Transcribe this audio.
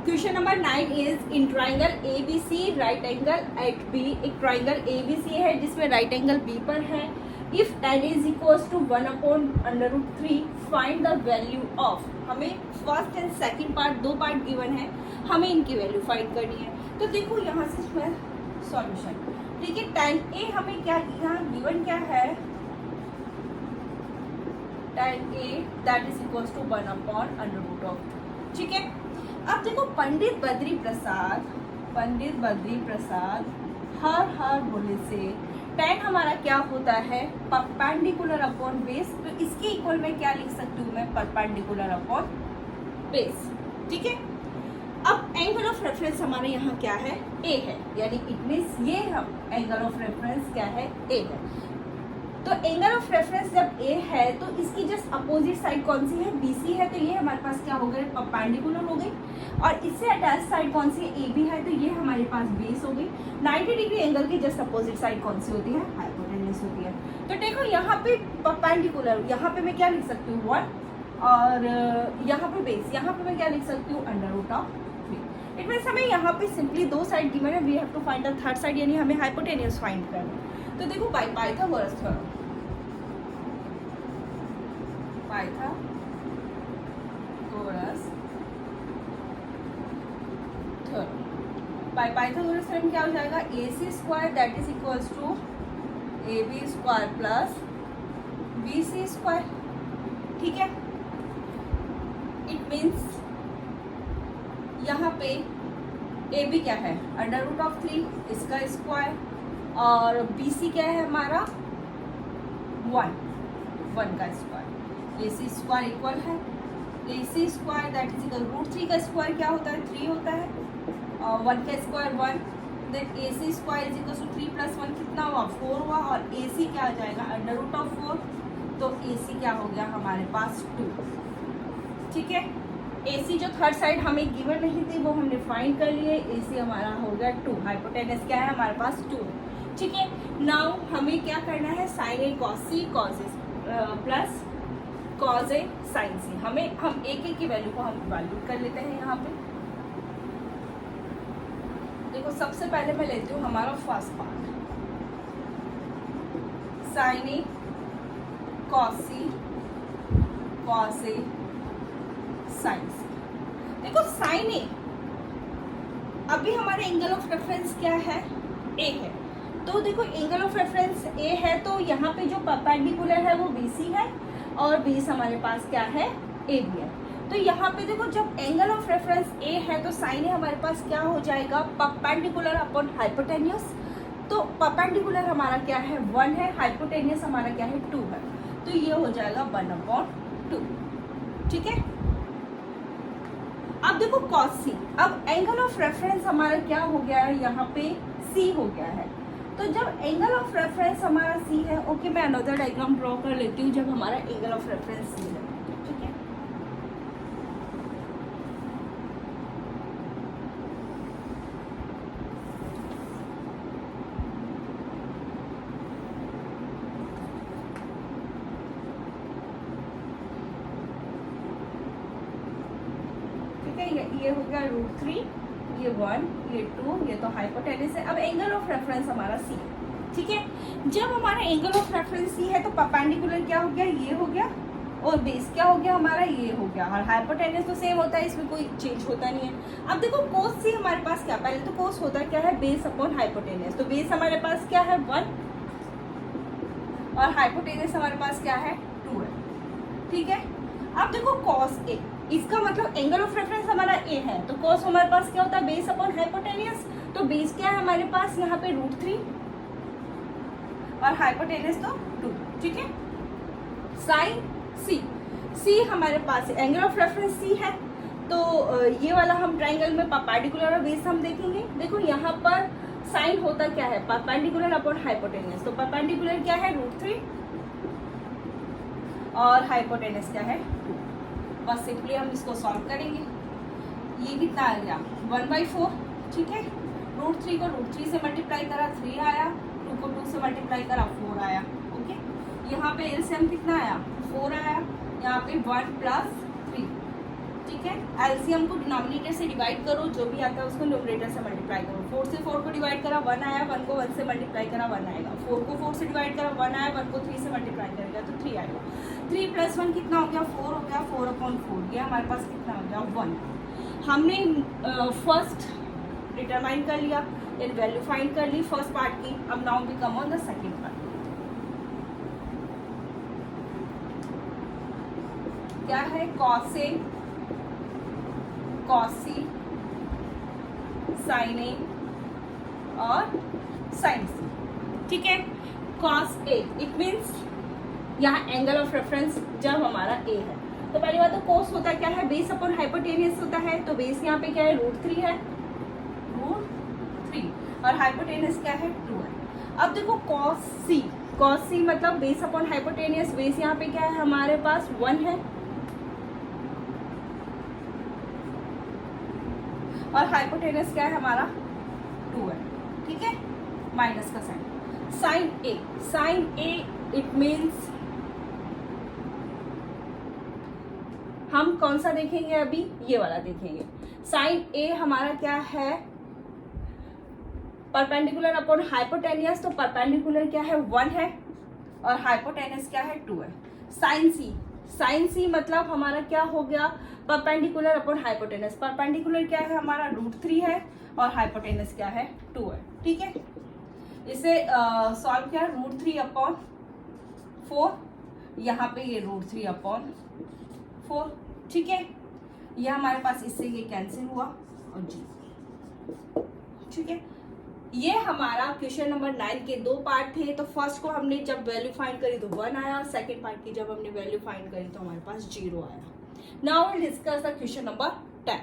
Question number 9 is in triangle ABC right angle at B। एक triangle ABC है जिसमें right angle B पर है। If tan is equals to 1/√3 find the value of. हमें first and second part, दो part given है, हमें इनकी वैल्यू फाइंड करनी है। तो देखो यहाँ से मैं सॉल्यूशन, ठीक है। tan A हमें क्या यहाँ गिवन क्या है, tan A that is equals to 1/√3, ठीक है। अब देखो पंडित बद्री प्रसाद हर बोले से tan हमारा क्या होता है, परपेंडिकुलर अपॉन बेस। तो इसके इक्वल में क्या लिख सकती हूँ मैं, परपेंडिकुलर अपॉन बेस, ठीक है। अब एंगल ऑफ रेफरेंस हमारे यहाँ क्या है, A है, यानी इट मीन्स ये हम एंगल ऑफ रेफरेंस क्या है, A है। तो एंगल ऑफ रेफरेंस जब A है तो इसकी जस्ट अपोजिट साइड कौन सी है, BC है। तो ये हमारे पास क्या हो गए, परपेंडिकुलर हो गई। और इससे अटैच साइड कौन सी है, AB है। तो ये हमारे पास बेस हो गई। 90 डिग्री एंगल की जस्ट अपोजिट साइड कौन सी होती है, हाइपोटेन्यूज होती है। तो देखो यहाँ पे परपेंडिकुलर, यहाँ पे मैं क्या लिख सकती हूँ 1, और यहाँ पे बेस, यहाँ पे मैं क्या लिख सकती हूँ √3। इट मीन्स हमें यहाँ पे सिंपली दो साइड गिवन है, we have to find the third side, यानी हमें हाइपोटेन्यूज फाइंड करना है। तो देखो Pythagoras theorem, by Pythagoras theorem क्या हो जाएगा, AC² that is equals to AB² plus BC², ठीक है। इट मीन्स यहाँ पे AB क्या है, √3 इसका स्क्वायर, और BC क्या है हमारा 1 का स्क्वायर। AC² इक्वल है AC² दैट इज इक्वल √3 का स्क्वायर क्या होता है, 3 होता है, और 1 का square 1। Then AC² is equal to 3 + 1 कितना हुआ, 4 हुआ, और AC क्या आ जाएगा, √4। तो AC क्या हो गया हमारे पास 2, ठीक है। AC जो थर्ड साइड हमें गिवन नहीं थी वो हमने फाइंड कर लिए, AC हमारा हो गया 2। हाइपोटेनस क्या है हमारे पास 2, ठीक है। नाउ हमें क्या करना है, sin A cos C cos A plus cos A sin C। हम एक की वैल्यू को हम इवैल्यूएट कर लेते हैं यहाँ पे। देखो सबसे पहले मैं लेती हूँ हमारा first part, sin A cos C cos A sin C। देखो sin A, अभी हमारे एंगल ऑफ रेफरेंस क्या है, A है। तो देखो एंगल ऑफ रेफरेंस A है, तो यहाँ पे जो परपेंडिकुलर है वो BC है, और बेस हमारे पास क्या है, AB है। तो यहाँ पे देखो जब एंगल ऑफ रेफरेंस A है तो साइन A हमारे पास क्या हो जाएगा, परपेंडिकुलर अपॉन हाइपोटेन्यूस। तो परपेंडिकुलर हमारा क्या है 1 है, हाइपोटेन्यूस हमारा क्या है 2 है। तो ये हो जाएगा 1/2, ठीक है। अब देखो cos C, अब एंगल ऑफ रेफरेंस हमारा क्या हो गया है, यहाँ पे C हो गया है। तो जब एंगल ऑफ रेफरेंस हमारा C है, ओके मैं अनदर डायग्राम ड्रॉ कर लेती हूँ जब हमारा एंगल ऑफ रेफरेंस C है, ठीक है। ये हो गया √3, ये 1, ये 2, ये तो हाइपोटेनस है। अब एंगल ऑफ रेफरेंस हमारा C है, ठीक है। जब हमारा एंगल ऑफ रेफरेंस C है तो परपेंडिकुलर क्या हो गया, ये हो गया, और बेस क्या हो गया हमारा, ये हो गया, और हाइपोटेनस तो सेम होता है, इसमें कोई चेंज होता नहीं है। अब देखो cos C हमारे पास क्या, पहले तो cos होता क्या है, बेस अपॉन हाइपोटेनस। तो बेस हमारे पास क्या है 1, और हाइपोटेनस हमारे पास क्या है 2 है, ठीक है। अब देखो cos A, इसका मतलब एंगल ऑफ रेफरेंस हमारा A है, तो cos हमारे पास क्या होता है, बेस अपॉन हाइपोटेनस। तो बेस क्या है हमारे पास यहाँ पे √3, और हाइपोटेनस तो 2, ठीक है। sin C हमारे पास एंगल ऑफ रेफरेंस C है, तो ये वाला हम ट्राइंगल में परपेंडिकुलर और बेस हम देखेंगे। देखो यहाँ पर साइन होता क्या है, परपेंडिकुलर अपॉन हाइपोटेनस। तो परपेंडिकुलर क्या है √3, और हाइपोटेनस क्या है 2। बस सिंपली हम इसको सॉल्व करेंगे। ये कितना आ गया 1/4, ठीक है। √3 को √3 से मल्टीप्लाई करा 3 आया, 2 को 2 से मल्टीप्लाई करा 4 आया, ओके। यहाँ पे एलसीएम कितना आया 4 आया, यहाँ पे 1 + 3, ठीक है। एलसीएम को डिनोमिनेटर से डिवाइड करो, जो भी आता है उसको न्यूमरेटर से मल्टीप्लाई करो। 4 से 4 को डिवाइड करा 1 आया, 1 को 1 से मल्टीप्लाई करा 1 आएगा। 4 को 4 से डिवाइड करा 1 आया, 1 को 3 से मल्टीप्लाई करेगा तो 3 आएगा। 3 + 1 कितना हो गया? 4 हो गया। 4/4 ये हमारे पास कितना हो गया? 1। हमने फर्स्ट डिटरमाइन कर लिया, फिर वैल्यू फाइंड कर ली फर्स्ट पार्ट की। अब now we come on the second part. क्या है? cos A, cos C, sin A और sin C। ठीक है। cos A इट मीन्स यहाँ एंगल ऑफ रेफरेंस जब हमारा A है तो पहली बात तो cos होता क्या है? बेस अपॉन हाइपोटेनियस होता है। तो बेस यहाँ पे क्या है? √3 है, √3 और हाइपोटेनियस क्या है? 2 है। अब देखो cos C मतलब बेस अपॉन हाइपोटेनियस। बेस यहाँ पे क्या है? हमारे पास 1 है और हाइपोटेनस क्या है? हमारा 2 है। ठीक है। माइनस का sine. Sine A it means हम कौन सा देखेंगे अभी? ये वाला देखेंगे। साइन ए हमारा क्या है? Perpendicular upon hypotenuse. तो परपेंडिकुलर क्या है? 1 है और हाइपोटेनस क्या है? 2 है। साइन सी मतलब हमारा क्या हो गया? Perpendicular upon hypotenuse. परपेंडिकुलर क्या है? हमारा √3 है और हाइपोटेनस क्या है? 2 है। ठीक है। इसे सॉल्व किया √3/4, यहाँ पे ये √3/4। ठीक है। यह हमारे पास इससे ये कैंसिल हुआ और जी। ठीक है। ये हमारा क्वेश्चन नंबर 9 के 2 पार्ट थे। तो फर्स्ट को हमने जब वैल्यू फाइंड करी तो 1 आया, सेकंड पार्ट की जब हमने वैल्यू फाइंड करी तो हमारे पास 0 आया। Now will discuss the question number 10।